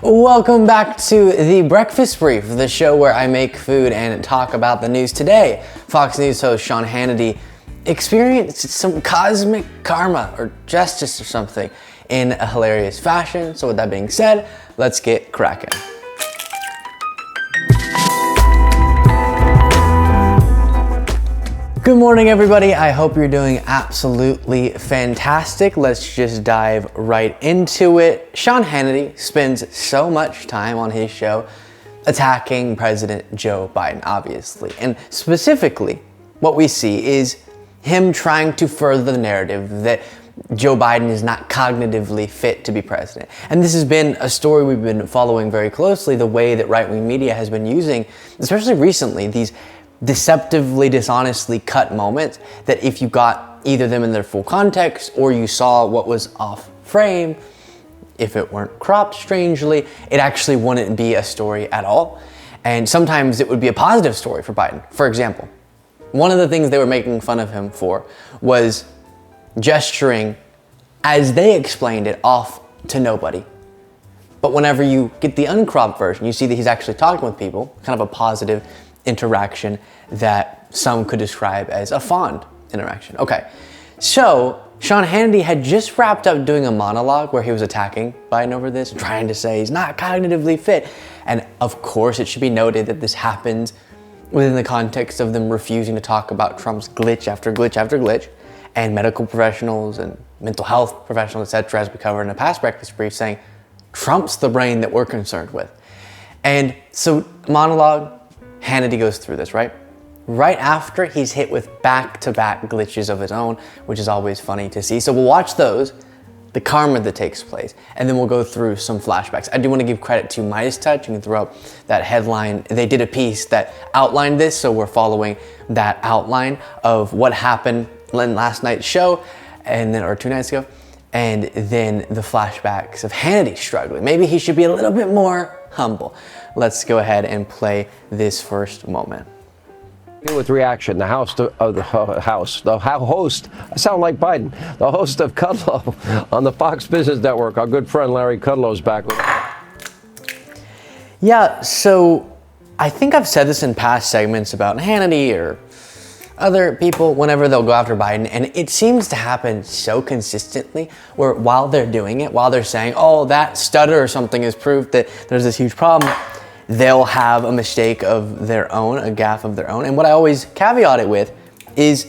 Welcome back to the Breakfast Brief, the show where I make food and talk about the news. Today, Fox News host Sean Hannity experienced some cosmic karma or justice or something in a hilarious fashion. So with that being said, let's get cracking. Good morning, everybody. I hope you're doing absolutely fantastic. Let's just dive right into it. Sean Hannity spends so much time on his show attacking President Joe Biden, obviously. And specifically, what we see is him trying to further the narrative that Joe Biden is not cognitively fit to be president. And this has been a story we've been following very closely, the way that right-wing media has been using, especially recently, these deceptively, dishonestly cut moments that if you got either them in their full context or you saw what was off frame, if it weren't cropped strangely, it actually wouldn't be a story at all. And sometimes it would be a positive story for Biden. For example, one of the things they were making fun of him for was gesturing, as they explained it, off to nobody. But whenever you get the uncropped version, you see that he's actually talking with people, kind of a positive interaction that some could describe as a fond interaction. Okay, so Sean Hannity had just wrapped up doing a monologue where he was attacking Biden over this, trying to say he's not cognitively fit. And of course, it should be noted that this happens within the context of them refusing to talk about Trump's glitch after glitch after glitch, and medical professionals and mental health professionals, etc., as we covered in a past breakfast brief, saying Trump's the brain that we're concerned with. And so monologue, Hannity goes through this, right? Right after he's hit with back-to-back glitches of his own, which is always funny to see. So we'll watch those, the karma that takes place, and then we'll go through some flashbacks. I do want to give credit to Midas Touch. You can throw up that headline. They did a piece that outlined this, so we're following that outline of what happened in last night's show, and then, or 2 nights ago, and then the flashbacks of Hannity struggling. Maybe he should be a little bit more humble. Let's go ahead and play this first moment. With reaction, the host, I sound like Biden, the host of Kudlow on the Fox Business Network. Our good friend Larry Kudlow's back with us. Yeah, so I think I've said this in past segments about Hannity or other people whenever they'll go after Biden, and it seems to happen so consistently where while they're doing it, while they're saying, oh, that stutter or something has proved that there's this huge problem, they'll have a mistake of their own, a gaffe of their own. And what I always caveat it with is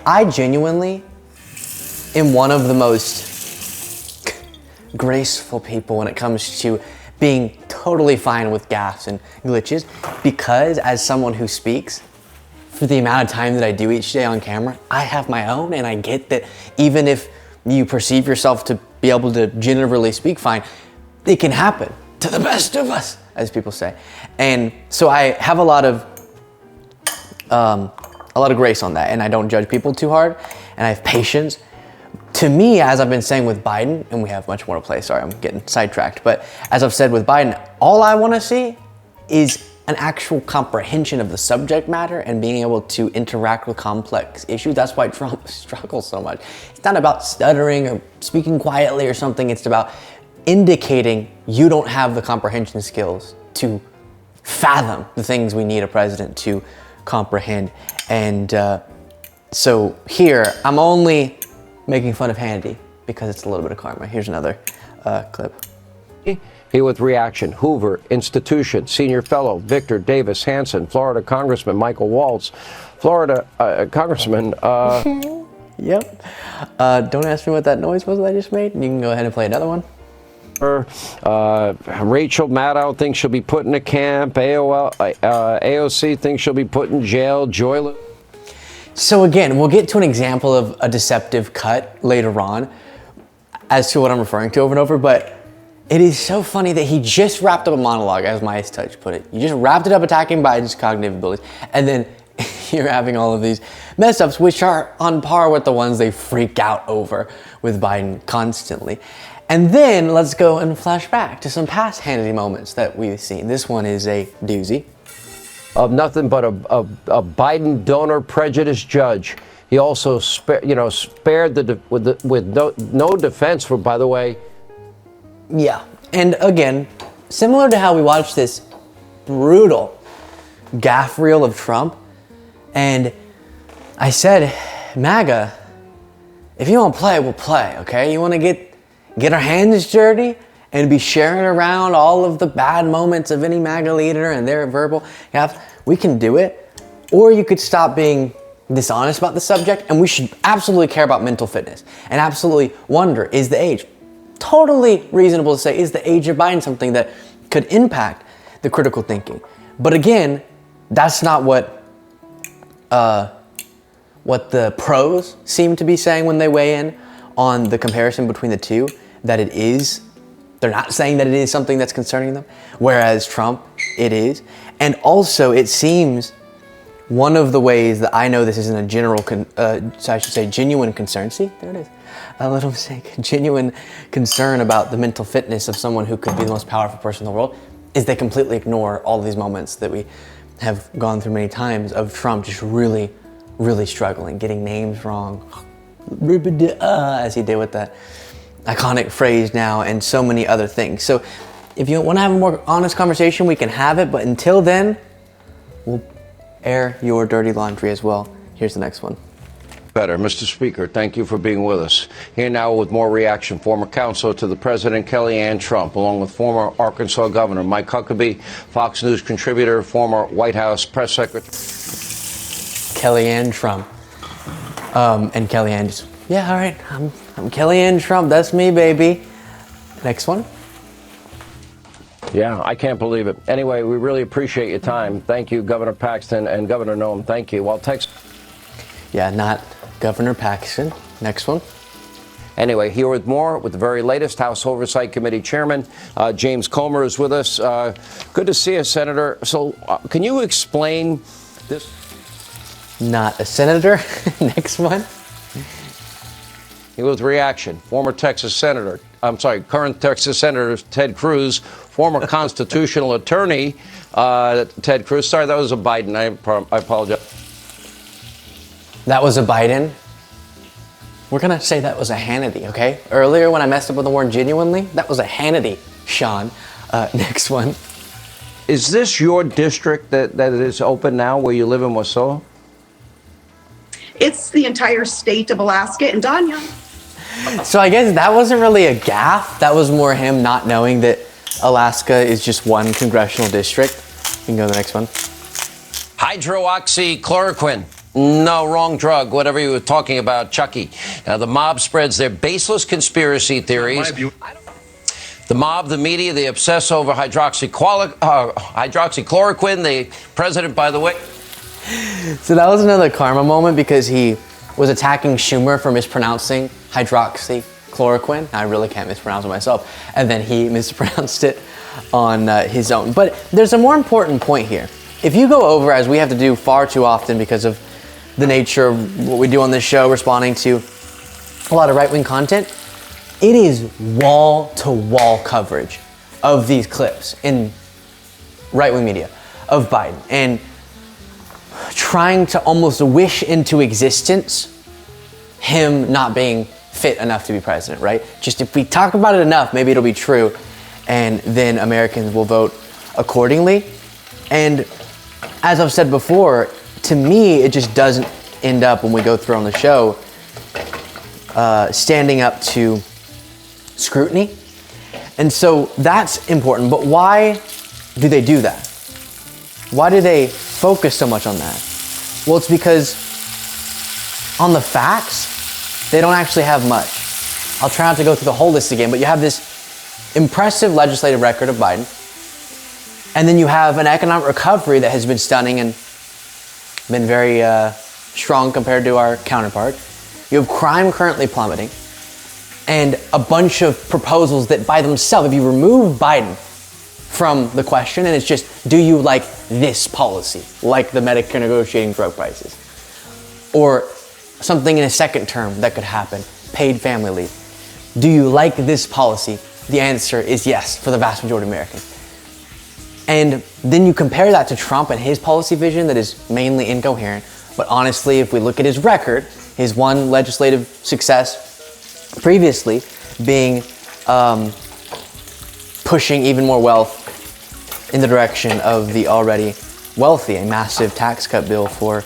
I genuinely am one of the most graceful people when it comes to being totally fine with gaffes and glitches, because as someone who speaks, for the amount of time that I do each day on camera, I have my own, and I get that even if you perceive yourself to be able to generally speak fine, it can happen to the best of us, as people say. And so I have a lot of grace on that, and I don't judge people too hard, and I have patience. To me, as I've been saying with Biden, and we have much more to play, sorry, I'm getting sidetracked, but as I've said with Biden, all I want to see is an actual comprehension of the subject matter and being able to interact with complex issues. That's why Trump struggles so much. It's not about stuttering or speaking quietly or something. It's about indicating you don't have the comprehension skills to fathom the things we need a president to comprehend. And so here, I'm only making fun of Hannity because it's a little bit of karma. Here's another clip. Here with reaction, Hoover Institution Senior Fellow Victor Davis Hanson, Florida Congressman Michael Waltz, Florida Congressman. Yep. Don't ask me what that noise was that I just made. You can go ahead and play another one. Rachel Maddow thinks she'll be put in a camp. AOC thinks she'll be put in jail. Joy. So again, we'll get to an example of a deceptive cut later on as to what I'm referring to over and over, but it is so funny that he just wrapped up a monologue, as Midas Touch put it. You just wrapped it up attacking Biden's cognitive abilities, and then you're having all of these mess ups, which are on par with the ones they freak out over with Biden constantly. And then let's go and flash back to some past Hannity moments that we've seen. This one is a doozy. Of nothing but a Biden donor prejudice judge. He also spared with no defense for, by the way. Yeah, and again, similar to how we watched this brutal gaffe reel of Trump, and I said, MAGA, if you want to play, we'll play, okay? You want to get our hands dirty and be sharing around all of the bad moments of any MAGA leader and their verbal gaffes, we can do it. Or you could stop being dishonest about the subject, and we should absolutely care about mental fitness and absolutely wonder, is the age, totally reasonable to say, is the age of Biden something that could impact the critical thinking? But again, that's not what the pros seem to be saying when they weigh in on the comparison between the two, that it is. They're not saying that it is something that's concerning them, whereas Trump, it is. And also, it seems one of the ways that I know this isn't a genuine concern. See, there it is. A little mistake. Genuine concern about the mental fitness of someone who could be the most powerful person in the world is they completely ignore all these moments that we have gone through many times of Trump just really, really struggling, getting names wrong, as he did with that iconic phrase now, and so many other things. So if you want to have a more honest conversation, we can have it, but until then, we'll air your dirty laundry as well. Here's the next one. Better. Mr. Speaker, thank you for being with us. Here now with more reaction, former counsel to the President Kellyanne Trump, along with former Arkansas Governor Mike Huckabee, Fox News contributor, former White House press secretary. Kellyanne Trump. And Kellyanne just, yeah, all right, I'm Kellyanne Trump, that's me, baby. Next one. Yeah, I can't believe it. Anyway, we really appreciate your time. Thank you, Governor Paxton and Governor Noem. Thank you. Well, text. Yeah, not Governor Paxton. Next one. Anyway, here with more with the very latest House Oversight Committee Chairman, James Comer is with us. Good to see you, Senator. So can you explain this? Not a senator. Next one. Here with reaction, current Texas Senator Ted Cruz, former constitutional attorney Ted Cruz. Sorry, that was a Biden. I apologize. That was a Biden. We're going to say that was a Hannity, okay? Earlier when I messed up with the word genuinely, that was a Hannity, Sean. Next one. Is this your district that is open now where you live in Wasilla? It's the entire state of Alaska and Danya. So I guess that wasn't really a gaffe. That was more him not knowing that Alaska is just one congressional district. You can go to the next one. Hydroxychloroquine. No, wrong drug, whatever you were talking about, Chucky. Now, the mob spreads their baseless conspiracy theories. The mob, the media, they obsess over hydroxychloroquine. The president, by the way. So that was another karma moment because he was attacking Schumer for mispronouncing hydroxychloroquine. I really can't mispronounce it myself. And then he mispronounced it on his own. But there's a more important point here. If you go over, as we have to do far too often because of the nature of what we do on this show, responding to a lot of right-wing content, it is wall-to-wall coverage of these clips in right-wing media of Biden. And trying to almost wish into existence him not being fit enough to be president, right? Just if we talk about it enough, maybe it'll be true, and then Americans will vote accordingly. And as I've said before, to me, it just doesn't end up, when we go through on the show, standing up to scrutiny. And so that's important. But why do they do that? Why do they focus so much on that? Well, it's because on the facts, they don't actually have much. I'll try not to go through the whole list again, but you have this impressive legislative record of Biden, and then you have an economic recovery that has been stunning and been very strong compared to our counterpart. You have crime currently plummeting, and a bunch of proposals that by themselves, if you remove Biden from the question, and it's just, do you like this policy, like the Medicare negotiating drug prices, or something in a second term that could happen, paid family leave. Do you like this policy? The answer is yes for the vast majority of Americans. And then you compare that to Trump and his policy vision that is mainly incoherent. But honestly, if we look at his record, his one legislative success previously being pushing even more wealth in the direction of the already wealthy, a massive tax cut bill for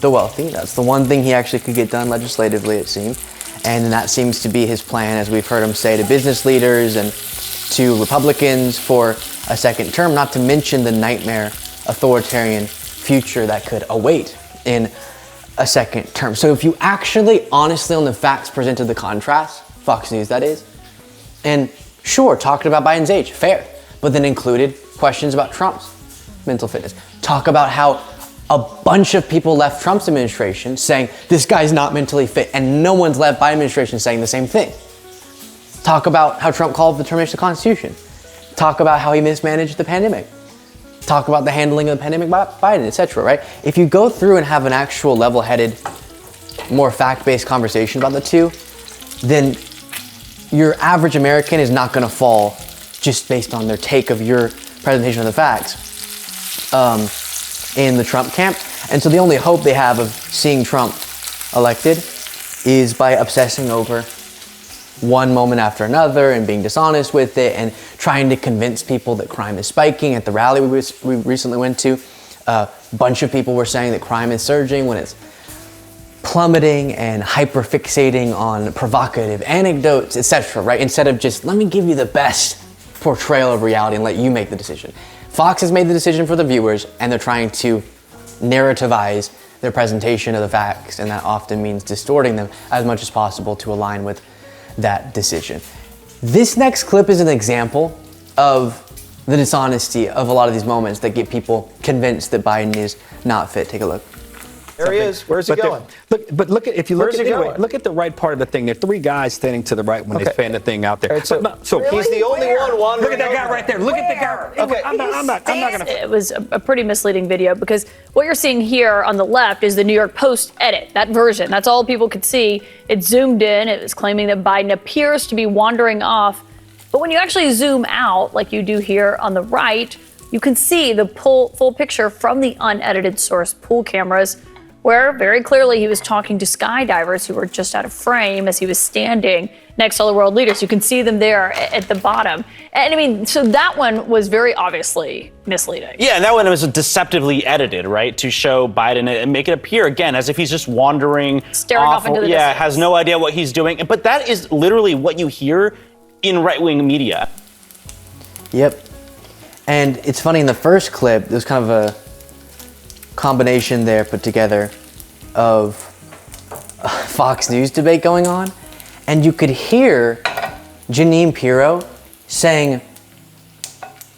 the wealthy. That's the one thing he actually could get done legislatively, it seemed. And that seems to be his plan, as we've heard him say to business leaders and to Republicans for a second term, not to mention the nightmare authoritarian future that could await in a second term. So if you actually honestly on the facts presented the contrast, Fox News that is, and sure, talked about Biden's age, fair, but then included questions about Trump's mental fitness. Talk about how a bunch of people left Trump's administration saying this guy's not mentally fit, and no one's left Biden administration saying the same thing. Talk about how Trump called for the termination of the Constitution. Talk about how he mismanaged the pandemic. Talk about the handling of the pandemic by Biden, etc., right? If you go through and have an actual level-headed, more fact-based conversation about the two, then your average American is not gonna fall just based on their take of your presentation of the facts in the Trump camp. And so the only hope they have of seeing Trump elected is by obsessing over one moment after another and being dishonest with it and trying to convince people that crime is spiking. At the rally we recently went to, a bunch of people were saying that crime is surging when it's plummeting, and hyper-fixating on provocative anecdotes, etc., right? Instead of just, let me give you the best portrayal of reality and let you make the decision. Fox has made the decision for the viewers, and they're trying to narrativize their presentation of the facts, and that often means distorting them as much as possible to align with that decision. This next clip is an example of the dishonesty of a lot of these moments that get people convinced that Biden is not fit. Take a look. There he is. Where's he going? Look at if you look at anyway, look at the right part of the thing. There are three guys standing to the right when they fan the thing out there. Right, so he's the only one wandering. Look at that guy right there. Look at the guy. Okay. I'm not gonna. It was a pretty misleading video because what you're seeing here on the left is the New York Post edit, that version. That's all people could see. It zoomed in. It was claiming that Biden appears to be wandering off. But when you actually zoom out, like you do here on the right, you can see the full picture from the unedited source pool cameras, where very clearly he was talking to skydivers who were just out of frame as he was standing next to all the world leaders. You can see them there at the bottom. And I mean, so that one was very obviously misleading. Yeah, and that one was deceptively edited, right, to show Biden and make it appear, again, as if he's just wandering. Staring off into the distance. Has no idea what he's doing. But that is literally what you hear in right-wing media. Yep. And it's funny, in the first clip, there's kind of a combination there put together of a Fox News debate going on, and you could hear Jeanine Pirro saying,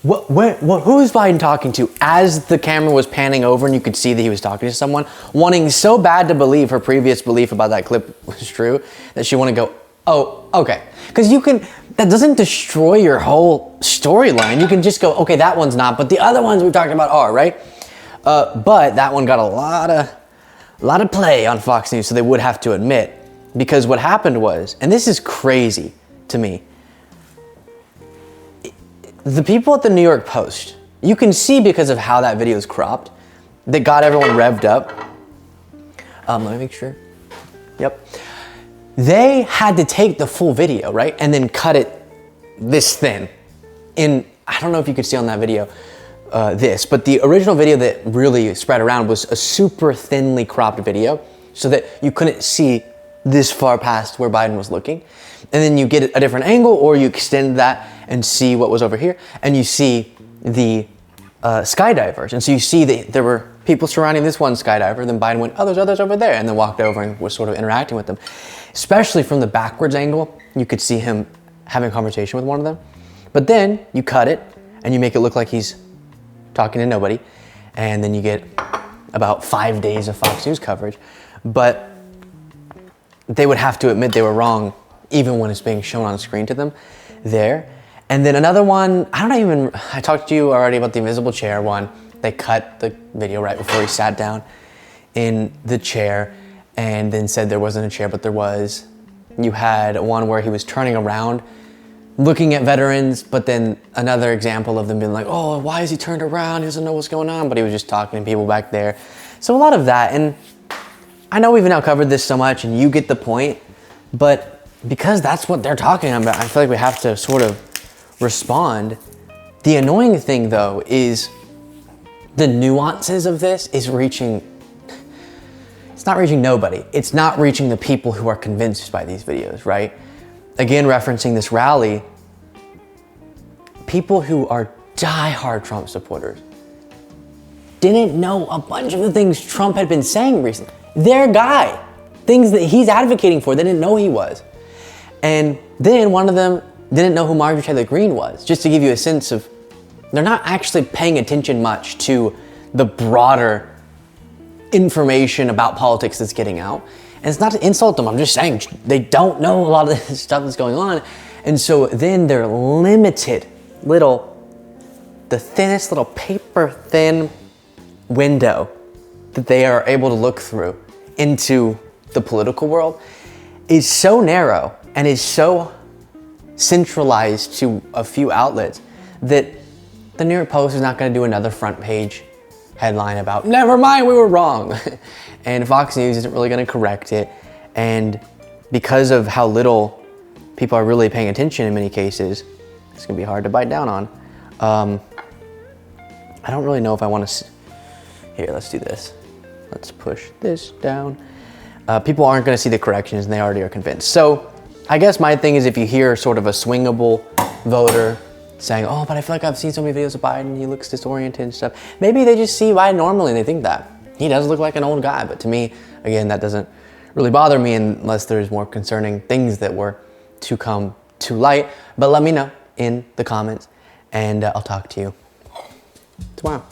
who is Biden talking to, as the camera was panning over and you could see that he was talking to someone, wanting so bad to believe her previous belief about that clip was true that she wanted to go, oh, okay. Because that doesn't destroy your whole storyline. You can just go, okay, that one's not, but the other ones we talked about are, right? But that one got a lot of play on Fox News, so they would have to admit, because what happened was, and this is crazy to me, the people at the New York Post, you can see because of how that video is cropped, that got everyone revved up. Let me make sure. Yep. They had to take the full video, right, and then cut it this thin. I don't know if you could see on that video, but the original video that really spread around was a super thinly cropped video so that you couldn't see this far past where Biden was looking. And then you get a different angle, or you extend that and see what was over here, and you see the skydivers. And so you see that there were people surrounding this one skydiver, then Biden went, oh, there's others over there, and then walked over and was sort of interacting with them. Especially from the backwards angle, you could see him having a conversation with one of them. But then you cut it, and you make it look like he's talking to nobody, and then you get about 5 days of Fox News coverage. But they would have to admit they were wrong, even when it's being shown on screen to them there. And then another one, I talked to you already about the invisible chair one. They cut the video right before he sat down in the chair and then said there wasn't a chair, but there was. You had one where he was turning around, looking at veterans, but then another example of them being like, oh, why is he turned around? He doesn't know what's going on, but he was just talking to people back there. So a lot of that, and I know we've now covered this so much and you get the point, but because that's what they're talking about, I feel like we have to sort of respond The annoying thing though is the nuances of this is reaching, it's not reaching nobody. It's not reaching the people who are convinced by these videos, right? Again, referencing this rally, people who are diehard Trump supporters didn't know a bunch of the things Trump had been saying recently. Their guy, things that he's advocating for, they didn't know he was. And then one of them didn't know who Marjorie Taylor Greene was, just to give you a sense of, they're not actually paying attention much to the broader information about politics that's getting out. And it's not to insult them, I'm just saying they don't know a lot of this stuff that's going on. And so then they're limited the thinnest little paper thin window that they are able to look through into the political world is so narrow and is so centralized to a few outlets that the New York Post is not going to do another front page headline about, never mind, we were wrong. And Fox News isn't really going to correct it. And because of how little people are really paying attention in many cases, it's going to be hard to bite down on. I don't really know if I want to... Here, let's do this. Let's push this down. People aren't going to see the corrections and they already are convinced. So I guess my thing is, if you hear sort of a swingable voter saying, oh, but I feel like I've seen so many videos of Biden, he looks disoriented and stuff. Maybe they just see Biden normally and they think that. He does look like an old guy, but to me, again, that doesn't really bother me unless there's more concerning things that were to come to light. But let me know in the comments and I'll talk to you tomorrow.